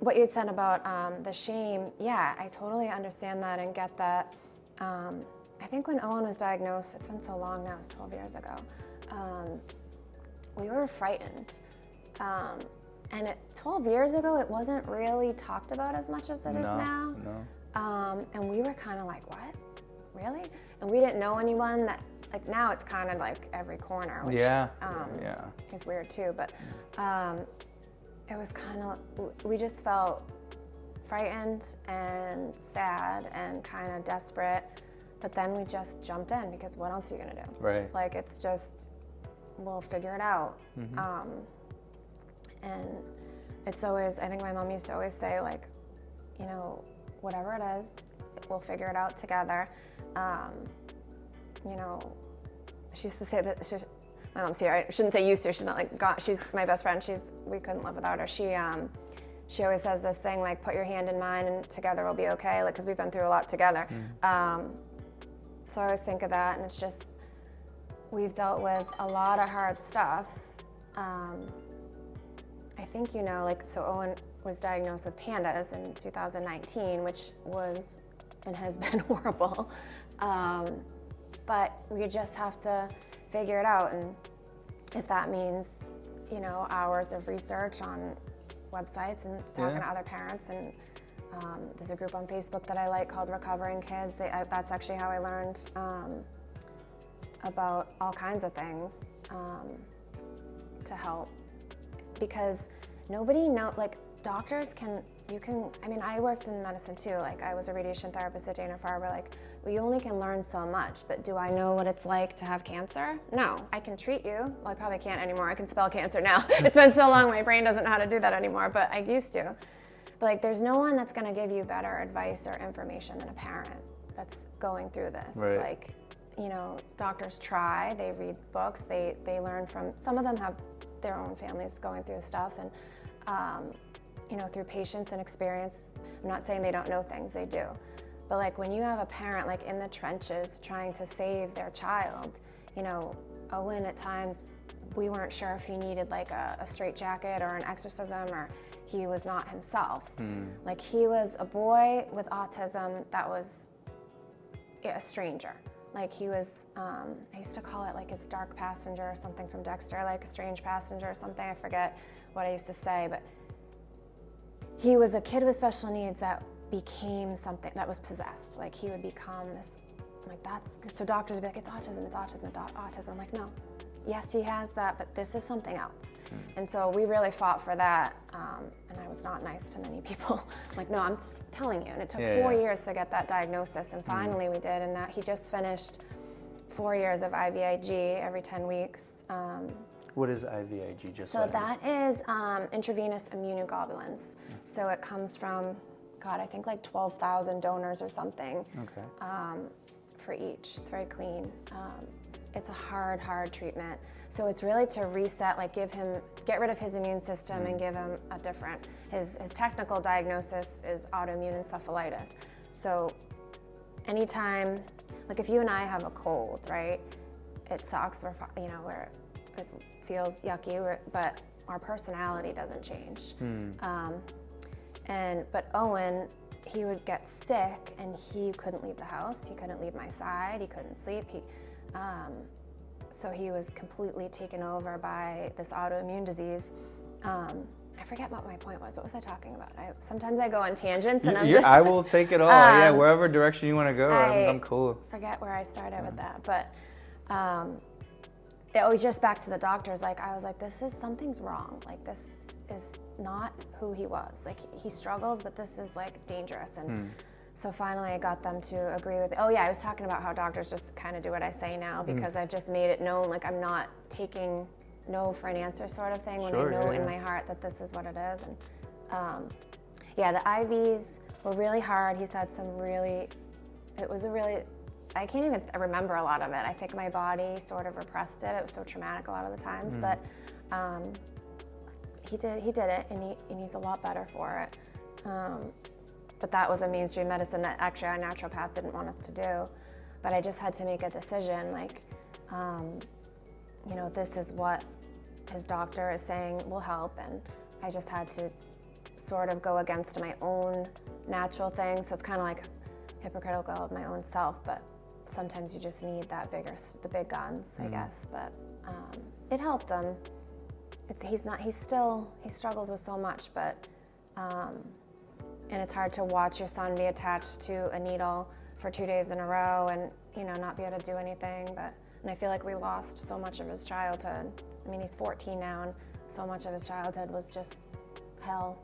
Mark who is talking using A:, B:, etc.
A: what you said about the shame, yeah, I totally understand that and get that. I think when Owen was diagnosed, it's been so long now, it's 12 years ago, we were frightened. And 12 years ago, it wasn't really talked about as much as it is now.
B: No.
A: And we were kind of like, what? Really? And we didn't know anyone that, like now it's kind of like every corner, which is weird too. But it was kind of, we just felt frightened and sad and kind of desperate. But then we just jumped in because what else are you gonna do?
B: Right.
A: Like it's just, we'll figure it out. And it's always, I think my mom used to always say like, you know, whatever it is, we'll figure it out together. You know, she used to say that, my mom's here, I shouldn't say used to, she's not like gone, she's my best friend, we couldn't live without her. She always says this thing like, put your hand in mine and together we'll be okay, like, cause we've been through a lot together. So I always think of that, and it's just, we've dealt with a lot of hard stuff. I think, you know, like, so Owen was diagnosed with PANDAS in 2019, which was and has been horrible. But we just have to figure it out. And if that means, you know, hours of research on websites and talking to other parents. And there's a group on Facebook that I like called Recovering Kids. That's actually how I learned about all kinds of things to help. Because nobody like doctors I mean, I worked in medicine too. Like I was a radiation therapist at Dana-Farber. Like we only can learn so much, but do I know what it's like to have cancer? No, I can treat you. Well, I probably can't anymore. I can spell cancer now. It's been so long, my brain doesn't know how to do that anymore, but I used to. But like, there's no one that's gonna give you better advice or information than a parent that's going through this.
B: Right.
A: Like, you know, doctors try, they read books, they learn from, some of them have their own families going through stuff, and you know, through patience and experience. I'm not saying they don't know things, they do. But like when you have a parent like in the trenches trying to save their child, you know, Owen at times, we weren't sure if he needed like a straitjacket or an exorcism, or he was not himself. Like he was a boy with autism that was a stranger. Like he was, I used to call it like his dark passenger or something from Dexter, like a strange passenger or something. I forget what I used to say, but he was a kid with special needs that became something that was possessed. Like he would become this, like that's, so doctors would be like, it's autism, it's autism, it's autism. I'm like, no, yes, he has that, but this is something else. And so we really fought for that. And I was not nice to many people. I'm like, no, I'm telling you. And it took 4 years to get that diagnosis. And finally we did. And that he just finished 4 years of IVIG every 10 weeks.
B: What is IVIG?
A: So that is intravenous immunoglobulins. So it comes from, God, I think like 12,000 donors or something.
B: Okay.
A: For each. It's very clean. It's a hard treatment. So it's really to reset, like get rid of his immune system and give him a different, his technical diagnosis is autoimmune encephalitis. So anytime, like if you and I have a cold, right? It sucks, you know, it feels yucky, but our personality doesn't change. But Owen, he would get sick and he couldn't leave the house. He couldn't leave my side. He couldn't sleep. So he was completely taken over by this autoimmune disease. I forget what my point was. What was I talking about? Sometimes I go on tangents and
B: I will take it all. Yeah, wherever direction you want to go, I'm cool.
A: Forget where I started with that, but it was just back to the doctors. Like I was like, something's wrong. Like this is not who he was. Like he struggles, but this is like dangerous. And so finally I got them to agree with it. Oh yeah, I was talking about how doctors just kind of do what I say now because I've just made it known, like I'm not taking no for an answer sort of thing when I know in my heart that this is what it is. And yeah, the IVs were really hard. He's had I can't even remember a lot of it. I think my body sort of repressed it. It was so traumatic a lot of the times, but he did it, and he's a lot better for it. But that was a mainstream medicine that actually our naturopath didn't want us to do. But I just had to make a decision, like, you know, this is what his doctor is saying will help, and I just had to sort of go against my own natural thing. So it's kind of like hypocritical of my own self, but sometimes you just need that the big guns, I guess. But it helped him. He struggles with so much, but, and it's hard to watch your son be attached to a needle for 2 days in a row and, not be able to do anything. And I feel like we lost so much of his childhood. I mean, he's 14 now, and so much of his childhood was just hell.